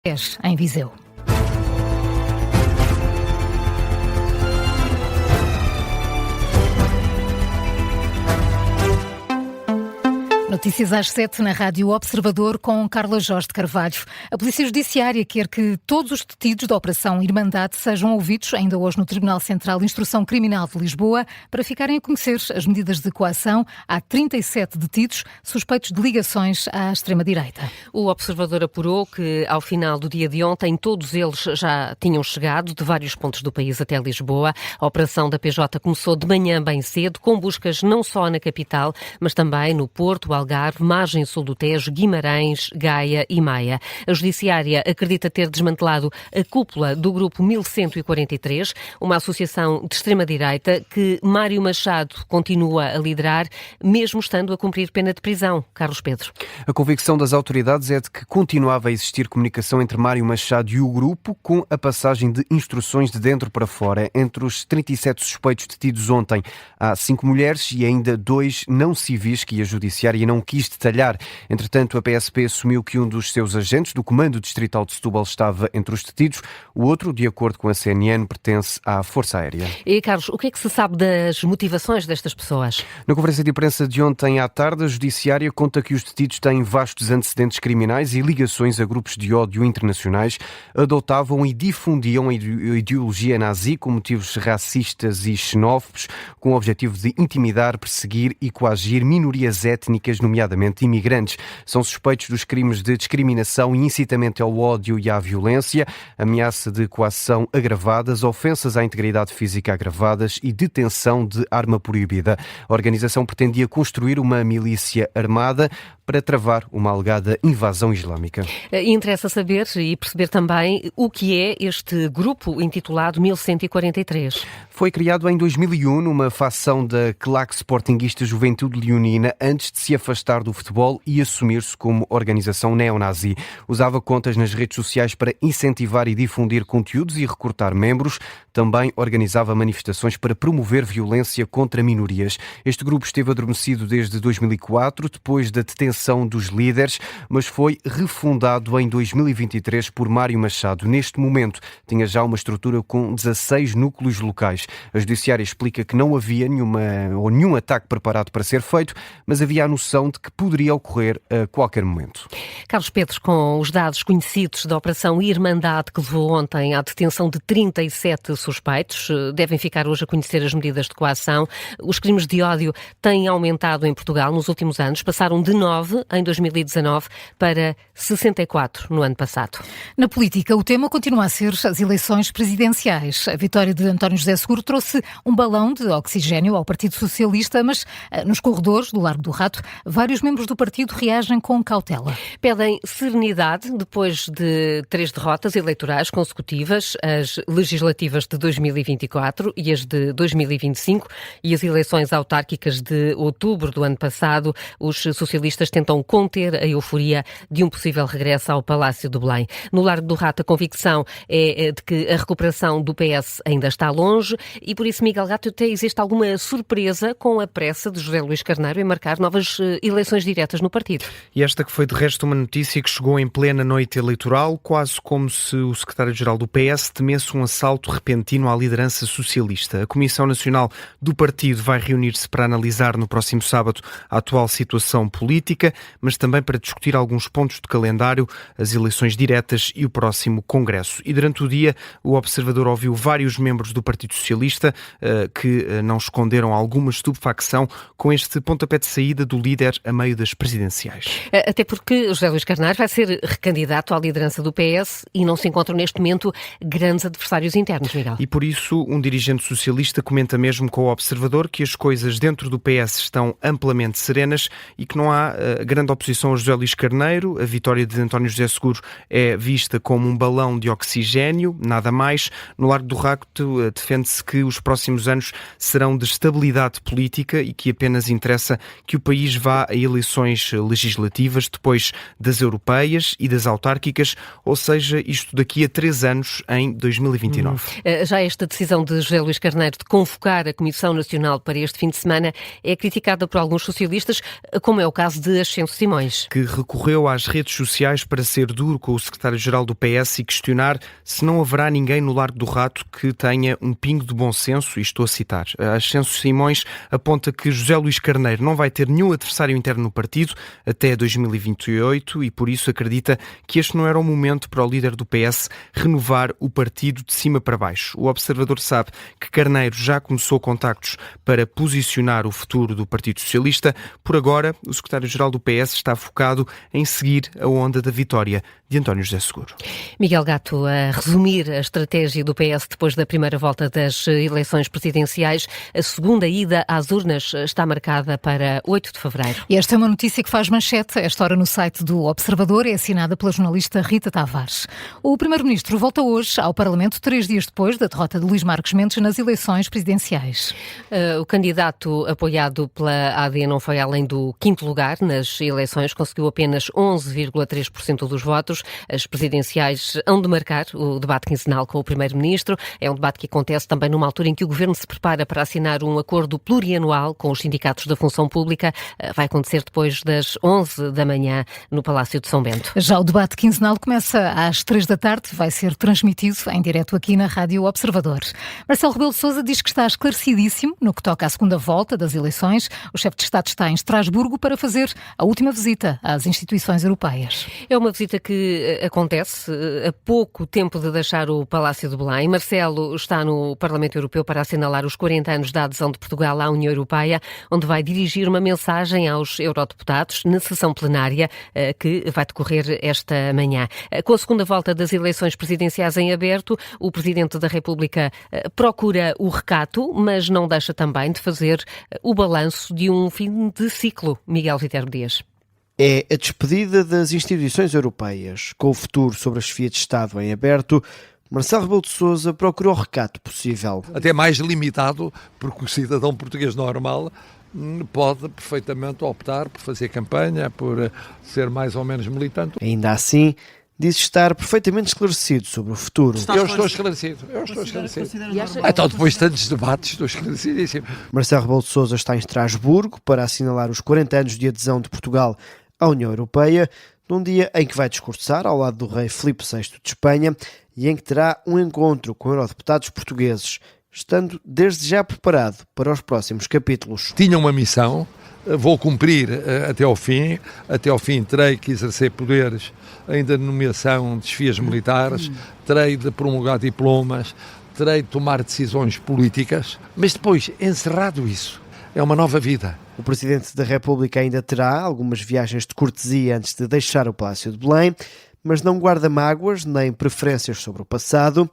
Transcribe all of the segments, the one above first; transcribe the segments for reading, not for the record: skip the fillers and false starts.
Em Viseu. Notícias às 7 na Rádio Observador com Carla Jorge de Carvalho. A Polícia Judiciária quer que todos os detidos da Operação Irmandade sejam ouvidos, ainda hoje no Tribunal Central de Instrução Criminal de Lisboa, para ficarem a conhecer as medidas de coação. Há 37 detidos suspeitos de ligações à extrema-direita. O Observador apurou que, ao final do dia de ontem, todos eles já tinham chegado de vários pontos do país até Lisboa. A operação da PJ começou de manhã bem cedo, com buscas não só na capital, mas também no Porto, Algarve, margem sul do Tejo, Guimarães, Gaia e Maia. A Judiciária acredita ter desmantelado a cúpula do Grupo 1143, uma associação de extrema-direita que Mário Machado continua a liderar, mesmo estando a cumprir pena de prisão. Carlos Pedro. A convicção das autoridades é de que continuava a existir comunicação entre Mário Machado e o grupo, com a passagem de instruções de dentro para fora. Entre os 37 suspeitos detidos ontem, há 5 mulheres e ainda 2 não civis que a Judiciária não quis detalhar. Entretanto, a PSP assumiu que um dos seus agentes do Comando Distrital de Setúbal estava entre os detidos. O outro, de acordo com a CNN, pertence à Força Aérea. E, Carlos, o que é que se sabe das motivações destas pessoas? Na conferência de imprensa de ontem à tarde, a Judiciária conta que os detidos têm vastos antecedentes criminais e ligações a grupos de ódio internacionais, adotavam e difundiam a ideologia nazi com motivos racistas e xenófobos, com o objetivo de intimidar, perseguir e coagir minorias étnicas, nomeadamente imigrantes. São suspeitos dos crimes de discriminação e incitamento ao ódio e à violência, ameaça de coação agravadas, ofensas à integridade física agravadas e detenção de arma proibida. A organização pretendia construir uma milícia armada para travar uma alegada invasão islâmica. Interessa saber e perceber também o que é este grupo intitulado 1143. Foi criado em 2001 numa facção da claque sportinguista Juventude Leonina antes de se afastar do futebol e assumir-se como organização neonazi. Usava contas nas redes sociais para incentivar e difundir conteúdos e recrutar membros. Também organizava manifestações para promover violência contra minorias. Este grupo esteve adormecido desde 2004, depois da detenção dos líderes, mas foi refundado em 2023 por Mário Machado. Neste momento, tinha já uma estrutura com 16 núcleos locais. A Judiciária explica que não havia nenhum ataque preparado para ser feito, mas havia a noção de que poderia ocorrer a qualquer momento. Carlos Pedro, com os dados conhecidos da Operação Irmandade que levou ontem à detenção de 37 suspeitos, devem ficar hoje a conhecer as medidas de coação. Os crimes de ódio têm aumentado em Portugal nos últimos anos, passaram de 9 em 2019 para 64 no ano passado. Na política, o tema continua a ser as eleições presidenciais. A vitória de António José Seguro trouxe um balão de oxigênio ao Partido Socialista, mas nos corredores do Largo do Rato, vários membros do partido reagem com cautela. Pedem serenidade depois de 3 derrotas eleitorais consecutivas, as legislativas de 2024 e as de 2025 e as eleições autárquicas de outubro do ano passado. Os socialistas tentam conter a euforia de um possível regresso ao Palácio de Belém. No Largo do Rato, a convicção é de que a recuperação do PS ainda está longe e, por isso, Miguel Gato, até existe alguma surpresa com a pressa de José Luís Carneiro em marcar novas eleições diretas no partido. E esta que foi, de resto, uma notícia que chegou em plena noite eleitoral, quase como se o secretário-geral do PS temesse um assalto repentino à liderança socialista. A Comissão Nacional do Partido vai reunir-se para analisar no próximo sábado a atual situação política, mas também para discutir alguns pontos de calendário, as eleições diretas e o próximo Congresso. E durante o dia, o Observador ouviu vários membros do Partido Socialista que não esconderam alguma estupefacção com este pontapé de saída do líder a meio das presidenciais. Até porque José Luís Carneiro vai ser recandidato à liderança do PS e não se encontram neste momento grandes adversários internos, Miguel. E por isso, um dirigente socialista comenta mesmo com o Observador que as coisas dentro do PS estão amplamente serenas e que não há grande oposição a José Luís Carneiro. A vitória de António José Seguro é vista como um balão de oxigénio, nada mais. No Largo do Rato defende-se que os próximos anos serão de estabilidade política e que apenas interessa que o país vá vá a eleições legislativas depois das europeias e das autárquicas, ou seja, isto daqui a 3 anos, em 2029. Já esta decisão de José Luís Carneiro de convocar a Comissão Nacional para este fim de semana é criticada por alguns socialistas, como é o caso de Ascenso Simões, que recorreu às redes sociais para ser duro com o secretário-geral do PS e questionar se não haverá ninguém no Largo do Rato que tenha um pingo de bom senso, e estou a citar. Ascenso Simões aponta que José Luís Carneiro não vai ter nenhum adversário interno no partido até 2028 e por isso acredita que este não era o momento para o líder do PS renovar o partido de cima para baixo. O Observador sabe que Carneiro já começou contactos para posicionar o futuro do Partido Socialista. Por agora, o secretário-geral do PS está focado em seguir a onda da vitória de António José Seguro. Miguel Gato, a resumir a estratégia do PS depois da primeira volta das eleições presidenciais, a segunda ida às urnas está marcada para 8 de fevereiro. E esta é uma notícia que faz manchete a esta hora no site do Observador, é assinada pela jornalista Rita Tavares. O primeiro-ministro volta hoje ao Parlamento 3 dias depois da derrota de Luís Marques Mendes nas eleições presidenciais. O candidato apoiado pela AD não foi além do 5º lugar nas eleições, conseguiu apenas 11,3% dos votos. As presidenciais hão de marcar o debate quinzenal com o primeiro-ministro. É um debate que acontece também numa altura em que o governo se prepara para assinar um acordo plurianual com os sindicatos da função pública. Vai acontecer depois das 11 da manhã no Palácio de São Bento. Já o debate quinzenal começa às 3 da tarde, vai ser transmitido em direto aqui na Rádio Observador. Marcelo Rebelo de Sousa diz que está esclarecidíssimo no que toca à segunda volta das eleições. O chefe de Estado está em Estrasburgo para fazer a última visita às instituições europeias. É uma visita que acontece a pouco tempo de deixar o Palácio de Belém. Marcelo está no Parlamento Europeu para assinalar os 40 anos da adesão de Portugal à União Europeia, onde vai dirigir uma mensagem aos eurodeputados na sessão plenária que vai decorrer esta manhã. Com a segunda volta das eleições presidenciais em aberto, o Presidente da República procura o recato, mas não deixa também de fazer o balanço de um fim de ciclo. Miguel Viterbo Dias. É a despedida das instituições europeias. Com o futuro sobre a chefia de Estado em aberto, Marcelo Rebelo de Sousa procurou o recato possível. Até mais limitado, porque o cidadão português normal pode perfeitamente optar por fazer campanha, por ser mais ou menos militante. Ainda assim, diz estar perfeitamente esclarecido sobre o futuro. Eu estou esclarecido. Então, depois de tantos debates, estou esclarecidíssimo. Marcelo Rebelo de Sousa está em Estrasburgo para assinalar os 40 anos de adesão de Portugal à União Europeia, num dia em que vai discursar ao lado do rei Filipe VI de Espanha e em que terá um encontro com eurodeputados portugueses, estando desde já preparado para os próximos capítulos. Tinha uma missão, vou cumprir até ao fim terei que exercer poderes ainda de nomeação de chefias militares, terei de promulgar diplomas, terei de tomar decisões políticas, mas depois, encerrado isso, é uma nova vida. O Presidente da República ainda terá algumas viagens de cortesia antes de deixar o Palácio de Belém, mas não guarda mágoas nem preferências sobre o passado.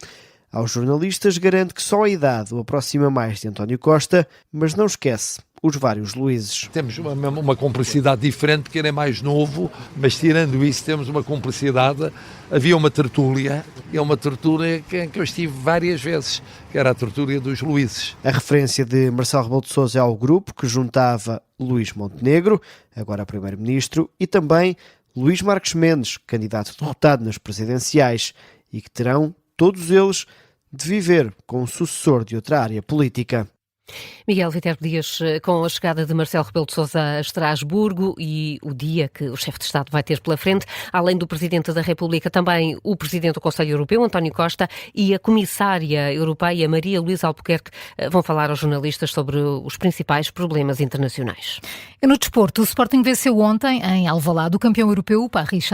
Aos jornalistas garante que só a idade o aproxima mais de António Costa, mas não esquece os vários Luíses. Temos uma cumplicidade diferente porque ele é mais novo, mas tirando isso temos uma cumplicidade. Havia uma tertúlia, e é uma tertúlia em que eu estive várias vezes, que era a tertúlia dos Luíses. A referência de Marcelo Rebelo de Sousa ao grupo que juntava Luís Montenegro, agora primeiro-ministro, e também Luís Marques Mendes, candidato derrotado nas presidenciais, e que terão, todos eles, de viver com um sucessor de outra área política. Miguel Viterbo Dias, com a chegada de Marcelo Rebelo de Sousa a Estrasburgo e o dia que o chefe de Estado vai ter pela frente, além do Presidente da República, também o Presidente do Conselho Europeu, António Costa, e a Comissária Europeia, Maria Luísa Albuquerque, vão falar aos jornalistas sobre os principais problemas internacionais. E no desporto, o Sporting venceu ontem em Alvalade o campeão europeu, o Paris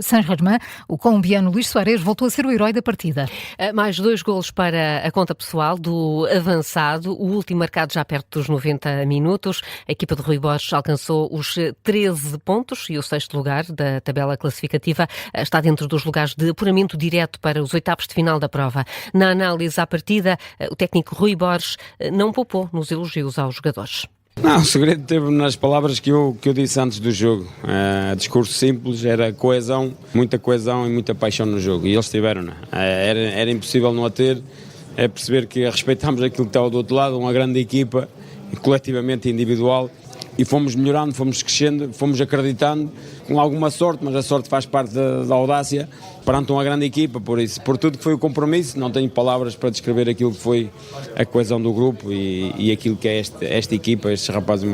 Saint-Germain. O colombiano Luís Suárez voltou a ser o herói da partida. Mais 2 golos para a conta pessoal do avançado, o último marcado já perto dos 90 minutos. A equipa de Rui Borges alcançou os 13 pontos e o 6º lugar da tabela classificativa está dentro dos lugares de apuramento direto para os 8avos de final da prova. Na análise à partida, o técnico Rui Borges não poupou nos elogios aos jogadores. Não, o segredo teve nas palavras que eu disse antes do jogo. Discurso simples, era coesão, muita coesão e muita paixão no jogo. E eles tiveram, né? Era impossível não a ter. É perceber que respeitámos aquilo que estava do outro lado, uma grande equipa, coletivamente e individual, e fomos melhorando, fomos crescendo, fomos acreditando, com alguma sorte, mas a sorte faz parte da audácia, perante uma grande equipa, por isso, por tudo que foi o compromisso, não tenho palavras para descrever aquilo que foi a coesão do grupo e aquilo que é esta equipa. Estes rapazes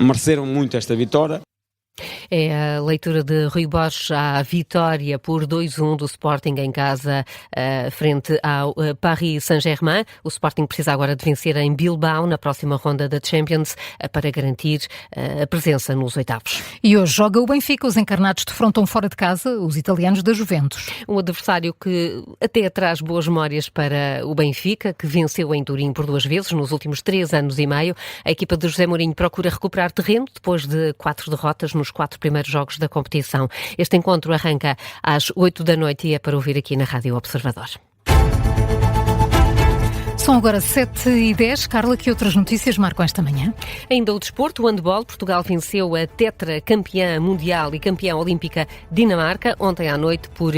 mereceram muito esta vitória. É a leitura de Rui Borges à vitória por 2-1 do Sporting em casa frente ao Paris Saint-Germain. O Sporting precisa agora de vencer em Bilbao na próxima ronda da Champions para garantir a presença nos oitavos. E hoje joga o Benfica. Os encarnados defrontam fora de casa os italianos da Juventus. Um adversário que até traz boas memórias para o Benfica, que venceu em Turim por 2 vezes nos últimos 3 anos e meio. A equipa de José Mourinho procura recuperar terreno depois de 4 derrotas nos 4 primeiros jogos da competição. Este encontro arranca às 8 da noite e é para ouvir aqui na Rádio Observador. São agora 7h10. Carla, que outras notícias marcam esta manhã? Ainda o desporto, o handball. Portugal venceu a tetracampeã mundial e campeã olímpica Dinamarca ontem à noite por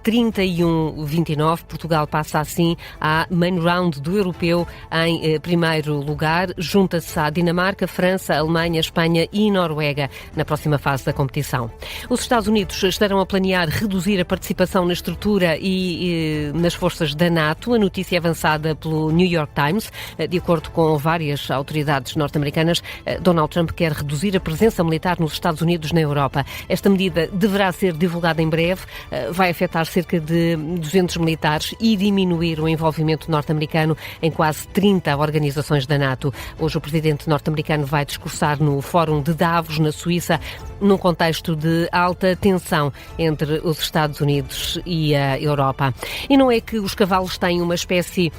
31-29. Portugal passa assim à main round do europeu em primeiro lugar. Junta-se à Dinamarca, França, Alemanha, Espanha e Noruega na próxima fase da competição. Os Estados Unidos estarão a planear reduzir a participação na estrutura e nas forças da NATO. A notícia é avançada pelo New York Times. De acordo com várias autoridades norte-americanas, Donald Trump quer reduzir a presença militar nos Estados Unidos na Europa. Esta medida deverá ser divulgada em breve. Vai afetar cerca de 200 militares e diminuir o envolvimento norte-americano em quase 30 organizações da NATO. Hoje o presidente norte-americano vai discursar no Fórum de Davos, na Suíça, num contexto de alta tensão entre os Estados Unidos e a Europa. E não é que os cavalos têm uma espécie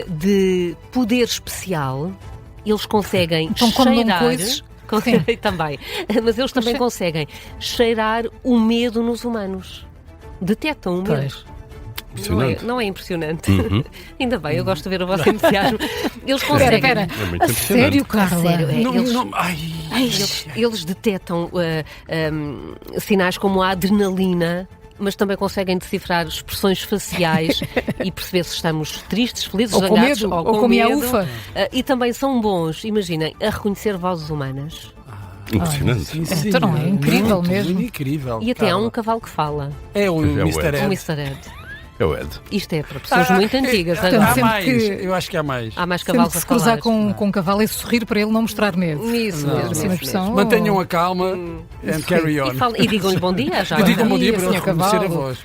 de poder especial? Eles conseguem cheirar... Também. Mas eles também conseguem cheirar o medo nos humanos. Detectam o medo. Não é impressionante? Uhum. Ainda bem, eu gosto de ver o vosso entusiasmo. Eles conseguem. Espera. É muito A impressionante. sério, Carla? Sério, Não, eles detectam sinais como a adrenalina, mas também conseguem decifrar expressões faciais e perceber se estamos tristes, felizes, Ou com zangados medo, ou com como medo. a ufa. E também são bons, imaginem, a reconhecer vozes humanas. impressionante. Sim, sim. Então não é incrível Muito mesmo? Incrível. E até há Carla. um cavalo que fala. É o Pois é, o Mr. Ed. O Ed. Mr. Ed. É o Ed. Isto é para pessoas muito antigas. Portanto, agora. Há sempre mais. que- Eu acho que há mais. Há mais Sempre cavalos que a se cruzar falar. com um cavalo é sorrir para ele não mostrar medo. Isso Não, mesmo. Assim, uma isso expressão. Mantenham a calma and carry on. mesmo. E digam-lhe bom dia já. E digam bom dia Bom para dia, ele reconhecer a cavalo. voz.